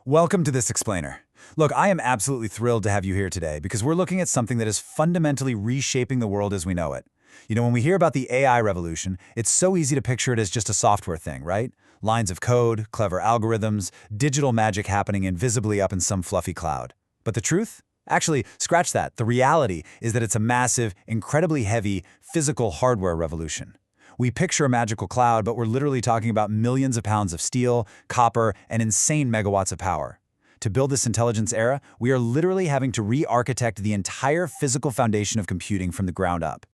Welcome to this explainer. Look, I am absolutely thrilled to have you here today because we're looking at something that is fundamentally reshaping the world as we know it. When we hear about the AI revolution, it's so easy to picture it as just a software thing, right? Lines of code, clever algorithms, digital magic happening invisibly up in some fluffy cloud. But the truth? Actually, scratch that. The reality is that it's a massive, incredibly heavy, physical hardware revolution. We picture a magical cloud, but we're literally talking about millions of pounds of steel, copper, and insane megawatts of power. To build this intelligence era, we are literally having to re-architect the entire physical foundation of computing from the ground up.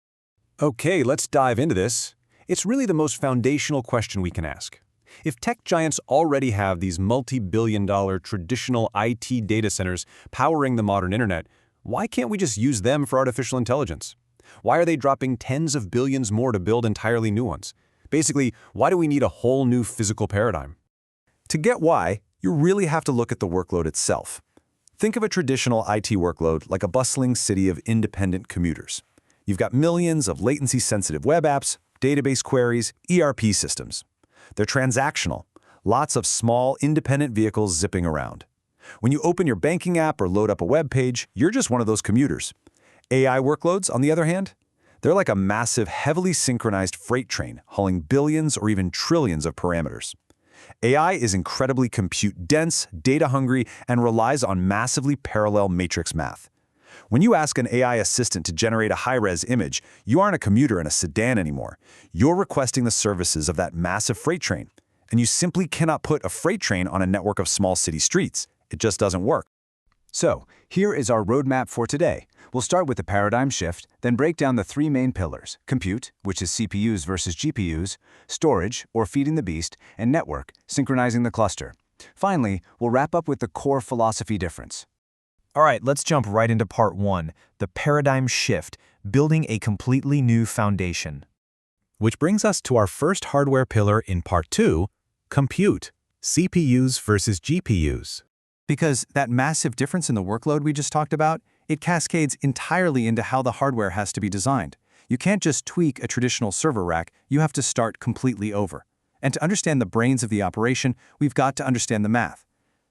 Okay, let's dive into this. It's really the most foundational question we can ask. If tech giants already have these multi-billion-dollar traditional IT data centers powering the modern internet, why can't we just use them for artificial intelligence? Why are they dropping tens of billions more to build entirely new ones? Basically, why do we need a whole new physical paradigm? To get why, you really have to look at the workload itself. Think of a traditional IT workload like a bustling city of independent commuters. You've got millions of latency-sensitive web apps, database queries, ERP systems. They're transactional, lots of small, independent vehicles zipping around. When you open your banking app or load up a web page, you're just one of those commuters. AI workloads, on the other hand, they're like a massive, heavily synchronized freight train hauling billions or even trillions of parameters. AI is incredibly compute-dense, data-hungry, and relies on massively parallel matrix math. When you ask an AI assistant to generate a high-res image, you aren't a commuter in a sedan anymore. You're requesting the services of that massive freight train, and you simply cannot put a freight train on a network of small city streets. It just doesn't work. So, here is our roadmap for today. We'll start with the paradigm shift, then break down the three main pillars: compute, which is CPUs versus GPUs, storage, or feeding the beast, and network, synchronizing the cluster. Finally, we'll wrap up with the core philosophy difference. All right, let's jump right into part one, the paradigm shift, building a completely new foundation. Which brings us to our first hardware pillar in part two, compute, CPUs versus GPUs. Because that massive difference in the workload we just talked about, it cascades entirely into how the hardware has to be designed. You can't just tweak a traditional server rack, you have to start completely over. And to understand the brains of the operation, we've got to understand the math.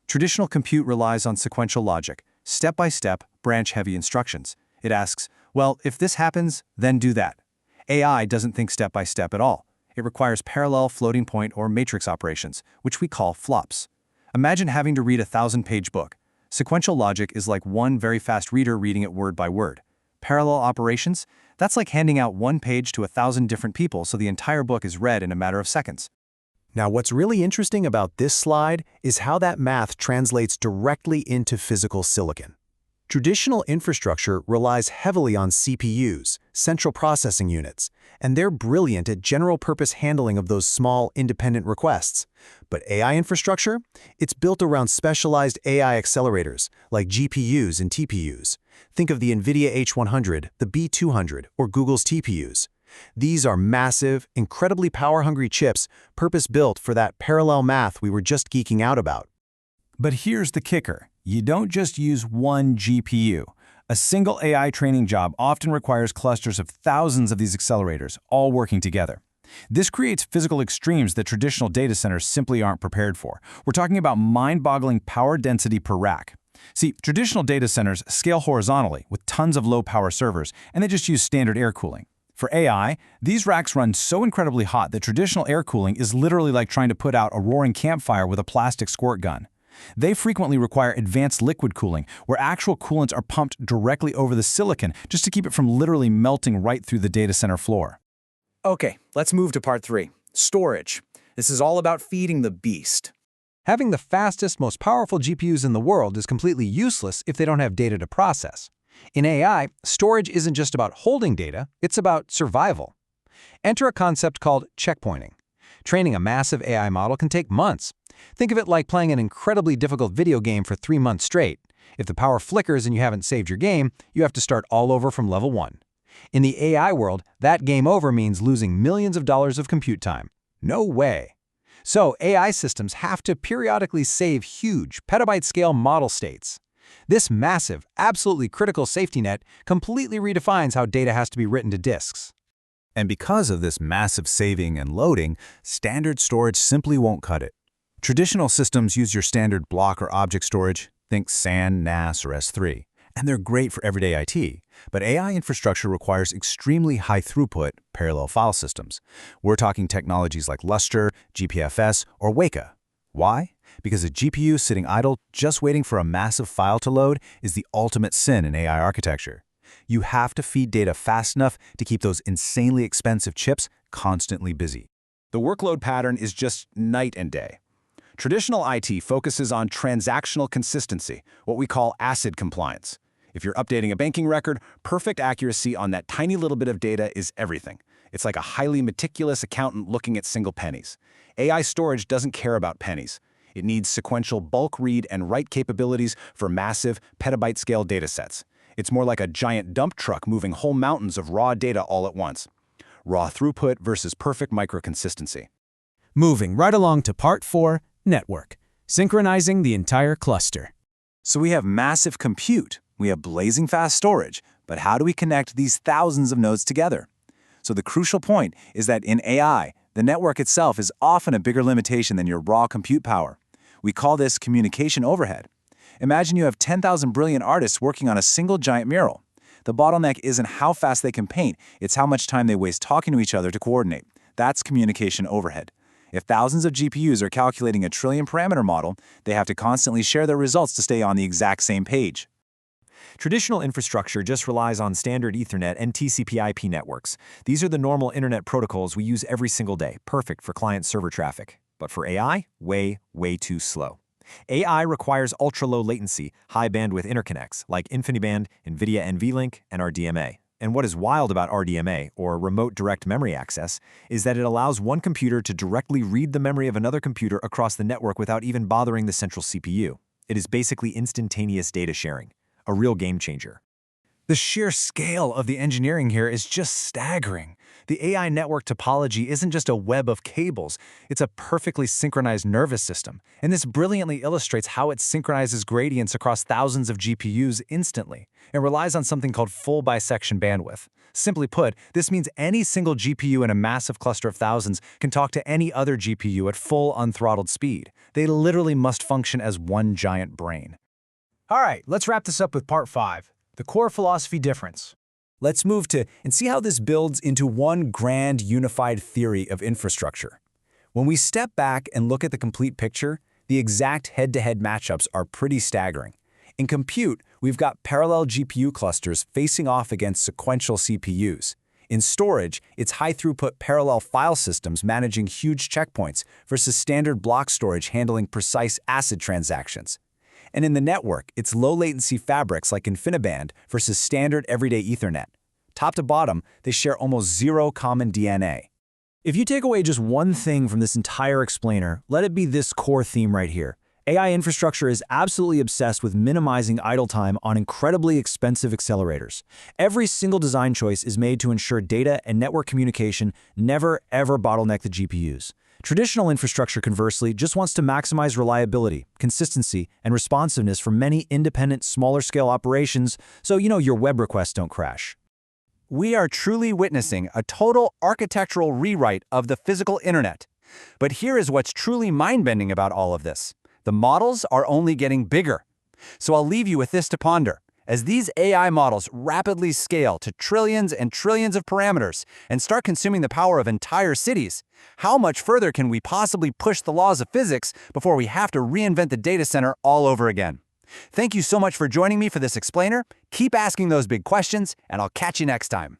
Traditional compute relies on sequential logic, step-by-step, branch-heavy instructions. It asks, well, if this happens, then do that. AI doesn't think step-by-step at all. It requires parallel floating point or matrix operations, which we call flops. Imagine having to read a 1,000-page book. Sequential logic is like one very fast reader reading it word by word. Parallel operations? That's like handing out one page to 1,000 different people so the entire book is read in a matter of seconds. Now, what's really interesting about this slide is how that math translates directly into physical silicon. Traditional infrastructure relies heavily on CPUs, central processing units, and they're brilliant at general-purpose handling of those small, independent requests. But AI infrastructure? It's built around specialized AI accelerators, like GPUs and TPUs. Think of the NVIDIA H100, the B200, or Google's TPUs. These are massive, incredibly power-hungry chips purpose-built for that parallel math we were just geeking out about. But here's the kicker. You don't just use one GPU. A single AI training job often requires clusters of thousands of these accelerators, all working together. This creates physical extremes that traditional data centers simply aren't prepared for. We're talking about mind-boggling power density per rack. See, traditional data centers scale horizontally with tons of low-power servers, and they just use standard air cooling. For AI, these racks run so incredibly hot that traditional air cooling is literally like trying to put out a roaring campfire with a plastic squirt gun. They frequently require advanced liquid cooling, where actual coolants are pumped directly over the silicon just to keep it from literally melting right through the data center floor. Okay, let's move to part three, storage. This is all about feeding the beast. Having the fastest, most powerful GPUs in the world is completely useless if they don't have data to process. In AI, storage isn't just about holding data, it's about survival. Enter a concept called checkpointing. Training a massive AI model can take months. Think of it like playing an incredibly difficult video game for 3 months straight. If the power flickers and you haven't saved your game, you have to start all over from level 1. In the AI world, that game over means losing millions of dollars of compute time. No way. So AI systems have to periodically save huge, petabyte-scale model states. This massive, absolutely critical safety net completely redefines how data has to be written to disks. And because of this massive saving and loading, standard storage simply won't cut it. Traditional systems use your standard block or object storage, think SAN, NAS, or S3, and they're great for everyday IT. But AI infrastructure requires extremely high throughput parallel file systems. We're talking technologies like Lustre, GPFS, or Weka. Why? Because a GPU sitting idle just waiting for a massive file to load is the ultimate sin in AI architecture. You have to feed data fast enough to keep those insanely expensive chips constantly busy. The workload pattern is just night and day. Traditional IT focuses on transactional consistency, what we call ACID compliance. If you're updating a banking record, perfect accuracy on that tiny little bit of data is everything. It's like a highly meticulous accountant looking at single pennies. AI storage doesn't care about pennies. It needs sequential bulk read and write capabilities for massive, petabyte-scale datasets. It's more like a giant dump truck moving whole mountains of raw data all at once. Raw throughput versus perfect microconsistency. Moving right along to Part 4, Network. Synchronizing the entire cluster. So we have massive compute, we have blazing fast storage, but how do we connect these thousands of nodes together? So the crucial point is that in AI, the network itself is often a bigger limitation than your raw compute power. We call this communication overhead. Imagine you have 10,000 brilliant artists working on a single giant mural. The bottleneck isn't how fast they can paint, it's how much time they waste talking to each other to coordinate. That's communication overhead. If thousands of GPUs are calculating a trillion parameter model, they have to constantly share their results to stay on the exact same page. Traditional infrastructure just relies on standard Ethernet and TCP/IP networks. These are the normal internet protocols we use every single day, perfect for client-server traffic. But for AI, way too slow. AI requires ultra-low latency, high-bandwidth interconnects like InfiniBand, NVIDIA NVLink, and RDMA. And what is wild about RDMA, or Remote Direct Memory Access, is that it allows one computer to directly read the memory of another computer across the network without even bothering the central CPU. It is basically instantaneous data sharing, a real game changer. The sheer scale of the engineering here is just staggering. The AI network topology isn't just a web of cables, it's a perfectly synchronized nervous system. And this brilliantly illustrates how it synchronizes gradients across thousands of GPUs instantly. It relies on something called full bisection bandwidth. Simply put, this means any single GPU in a massive cluster of thousands can talk to any other GPU at full unthrottled speed. They literally must function as one giant brain. All right, let's wrap this up with Part 5, the core philosophy difference. Let's move to and see how this builds into one grand unified theory of infrastructure. When we step back and look at the complete picture, the exact head-to-head matchups are pretty staggering. In compute, we've got parallel GPU clusters facing off against sequential CPUs. In storage, it's high-throughput parallel file systems managing huge checkpoints versus standard block storage handling precise ACID transactions. And in the network, it's low-latency fabrics like InfiniBand versus standard everyday Ethernet. Top to bottom, they share almost zero common DNA. If you take away just one thing from this entire explainer, let it be this core theme right here. AI infrastructure is absolutely obsessed with minimizing idle time on incredibly expensive accelerators. Every single design choice is made to ensure data and network communication never, ever bottleneck the GPUs. Traditional infrastructure, conversely, just wants to maximize reliability, consistency, and responsiveness for many independent, smaller-scale operations so your web requests don't crash. We are truly witnessing a total architectural rewrite of the physical internet. But here is what's truly mind-bending about all of this. The models are only getting bigger. So I'll leave you with this to ponder. As these AI models rapidly scale to trillions and trillions of parameters and start consuming the power of entire cities, how much further can we possibly push the laws of physics before we have to reinvent the data center all over again? Thank you so much for joining me for this explainer. Keep asking those big questions, and I'll catch you next time.